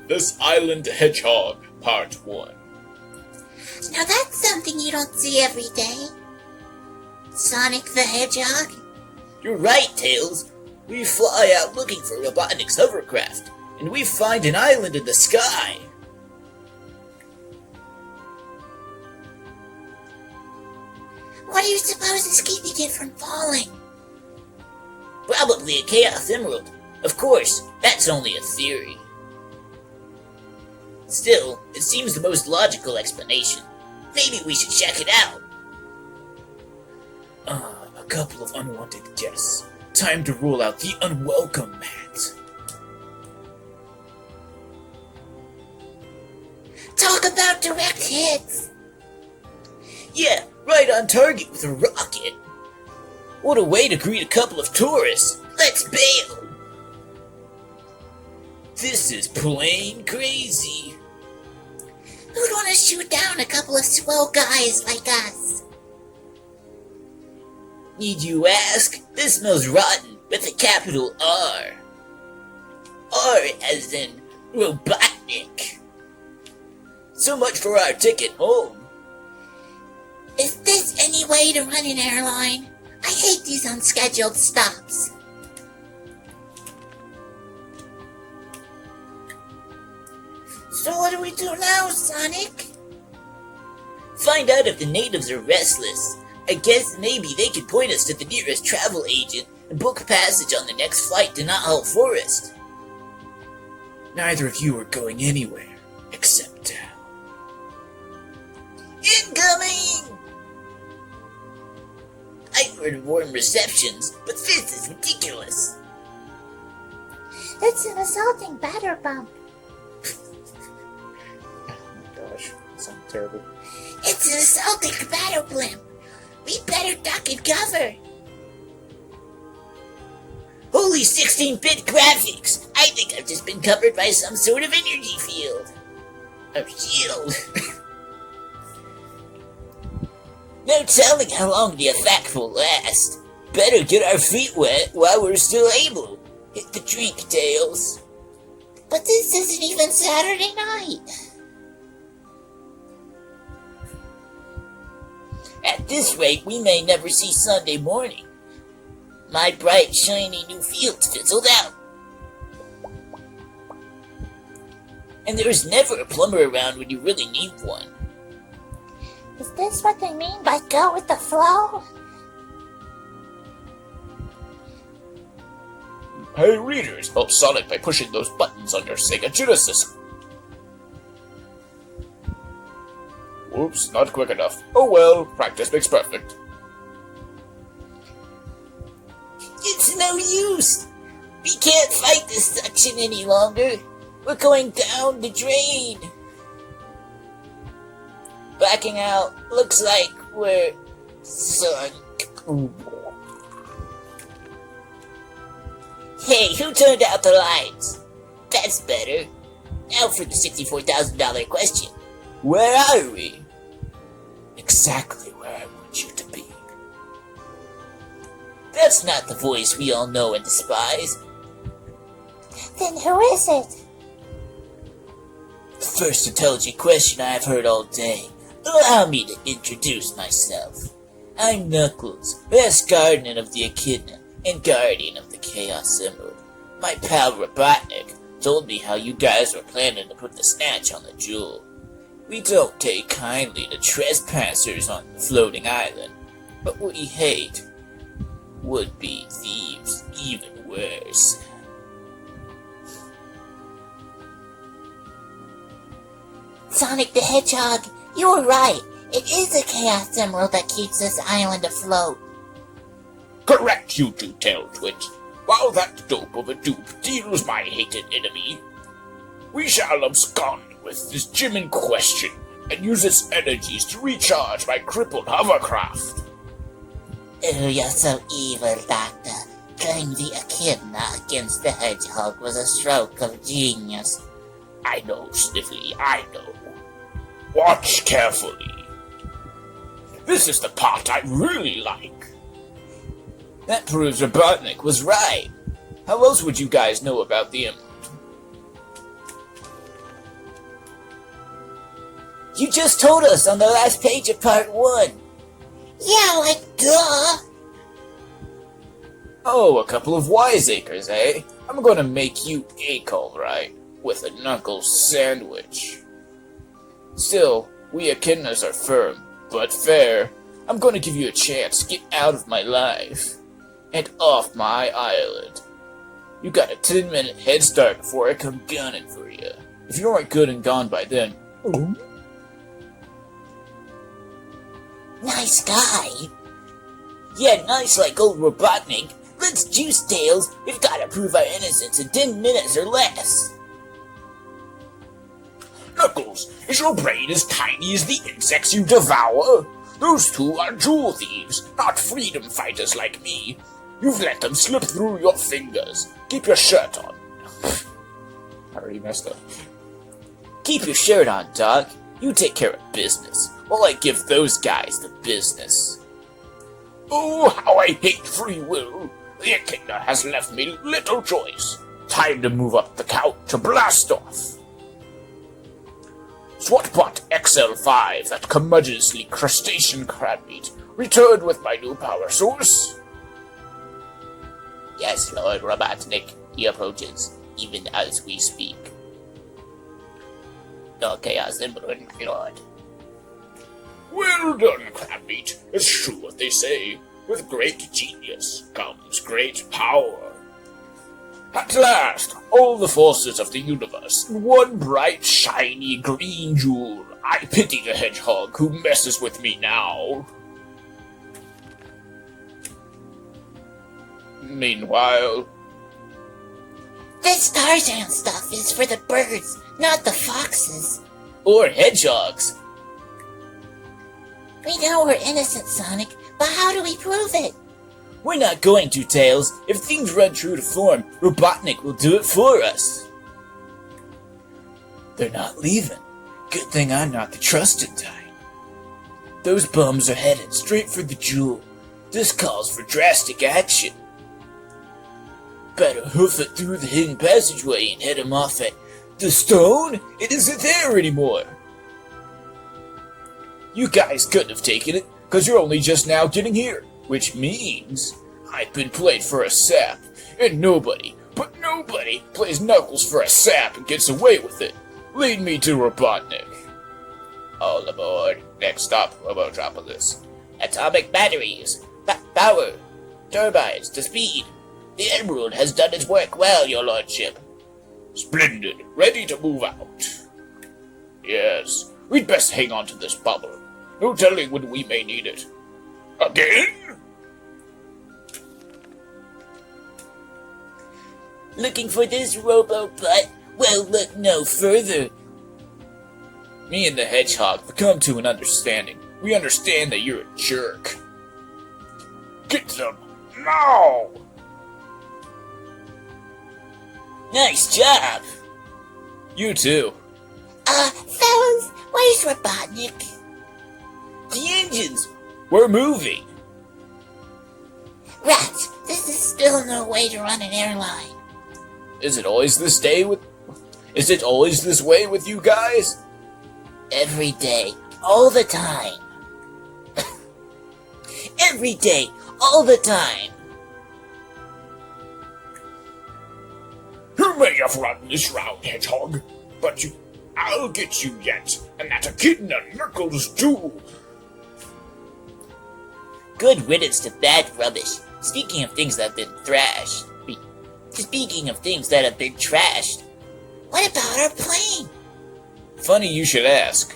This Island Hedgehog, Part 1. Now that's something you don't see every day. Sonic the Hedgehog? You're right, Tails. We fly out looking for Robotnik's hovercraft, and we find an island in the sky. What do you suppose is keeping it from falling? Probably a Chaos Emerald. Of course, that's only a theory. Still, it seems the most logical explanation. Maybe we should check it out. A couple of unwanted guests. Time to rule out the unwelcome mat. Talk about direct hits! Yeah, right on target with a rocket. What a way to greet a couple of tourists. Let's bail. This is plain crazy. Who'd want to shoot down a couple of swell guys like us? Need you ask? This smells rotten with a capital R. R as in Robotnik. So much for our ticket home. Is this any way to run an airline? I hate these unscheduled stops. So what do we do now, Sonic? Find out if the natives are restless. I guess maybe they could point us to the nearest travel agent and book passage on the next flight to Knothole Forest. Neither of you are going anywhere, except down. Incoming! I heard warm receptions, but this is ridiculous. It's an assaulting batter bump. Oh my gosh, that sounds terrible. It's an assaulting batter blimp. We better duck and cover. Holy 16-bit graphics! I think I've just been covered by some sort of energy field. Or shield. No telling how long the effect will last. Better get our feet wet while we're still able. Hit the drink, Tails. But this isn't even Saturday night. At this rate, we may never see Sunday morning. My bright, shiny new field's fizzled out. And there's never a plumber around when you really need one. Is this what they mean by go with the flow? Hey readers, help Sonic by pushing those buttons on your Sega Genesis. Whoops, not quick enough. Oh well, practice makes perfect. It's no use. We can't fight this suction any longer. We're going down the drain. Backing out. Looks like we're sunk. Hey, who turned out the lights? That's better. Now for the $64,000 question. Where are we? Exactly where I want you to be. That's not the voice we all know and despise. Then who is it? The first intelligent question I have heard all day. Allow me to introduce myself. I'm Knuckles, best guardian of the Echidna and guardian of the Chaos Emerald. My pal Robotnik told me how you guys were planning to put the snatch on the jewel. We don't take kindly to trespassers on the floating island, but we hate would-be thieves even worse. Sonic the Hedgehog, you were right. It is a Chaos Emerald that keeps this island afloat. Correct, you two tail twins. While that dope of a dupe deals my hated enemy, we shall abscond with this gem in question and use its energies to recharge my crippled hovercraft. Oh, you're so evil, Doctor. Turning the Echidna against the Hedgehog was a stroke of genius. I know, Sniffy, I know. Watch carefully. This is the part I really like. That proves Robotnik was right. How else would you guys know about the emerald? You just told us on the last page of part 1. Yeah, like, duh. Oh, a couple of wiseacres, eh? I'm gonna make you ache, alright, with a Knuckles sandwich. Still, we echidnas are firm, but fair. I'm gonna give you a chance to get out of my life. And off my island. You got a 10-minute head start before I come gunning for you. If you aren't good and gone by then... Nice guy. Yeah, nice like old Robotnik. Let's juice Tails. We've gotta prove our innocence in 10 minutes or less. Knuckles, is your brain as tiny as the insects you devour? Those two are jewel thieves, not freedom fighters like me. You've let them slip through your fingers. Keep your shirt on. I already messed up. Keep your shirt on, Doc. You take care of business, while I give those guys the business. Oh, how I hate free will. The echidna has left me little choice. Time to move up the couch to blast off. SWATbot XL5, that curmudgeonly crustacean crab meat, returned with my new power source. Yes, Lord Robotnik, he approaches, even as we speak. The Chaos Emerald, Lord. Well done, crab meat. It's true what they say. With great genius comes great power. At last, all the forces of the universe in one bright, shiny green jewel. I pity the hedgehog who messes with me now. Meanwhile... This Tarzan stuff is for the birds, not the foxes. Or hedgehogs. We know we're innocent, Sonic, but how do we prove it? We're not going to, Tails. If things run true to form, Robotnik will do it for us. They're not leaving. Good thing I'm not the trusted type. Those bums are headed straight for the jewel. This calls for drastic action. Better hoof it through the hidden passageway and head him off at the stone? It isn't there anymore. You guys couldn't have taken it, because you're only just now getting here. Which means I've been played for a sap, and nobody, but nobody, plays Knuckles for a sap and gets away with it. Lead me to Robotnik. All aboard. Next stop, Robotropolis. Atomic batteries. Power. Turbines to speed. The Emerald has done its work well, your lordship. Splendid. Ready to move out. Yes, we'd best hang on to this bubble. No telling when we may need it. Again? Looking for this Robo-Butt? Well, look no further. Me and the Hedgehog have come to an understanding. We understand that you're a jerk. Get them now! Nice job! You too. Fellas, where's Robotnik? The engines! We're moving! Rats, this is still no way to run an airline. Is it always this way with you guys? Every day, all the time. Every day, all the time. You may have run this round, Hedgehog, but I'll get you yet, and that echidna Knuckles too. Good riddance to bad rubbish. Speaking of things that have been thrashed. Speaking of things that have been trashed. What about our plane? Funny you should ask.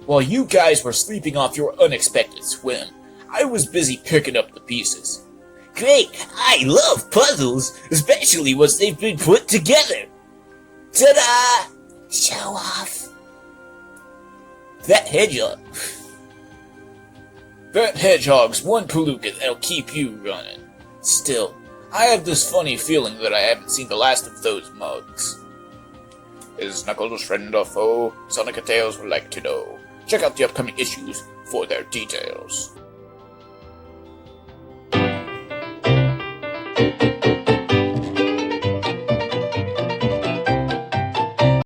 While you guys were sleeping off your unexpected swim, I was busy picking up the pieces. Great! I love puzzles, especially once they've been put together. Ta-da! Show off. That hedgehog's one palooka that'll keep you running. Still, I have this funny feeling that I haven't seen the last of those mugs. Is Knuckles friend or foe? Sonic and Tails would like to know. Check out the upcoming issues for their details.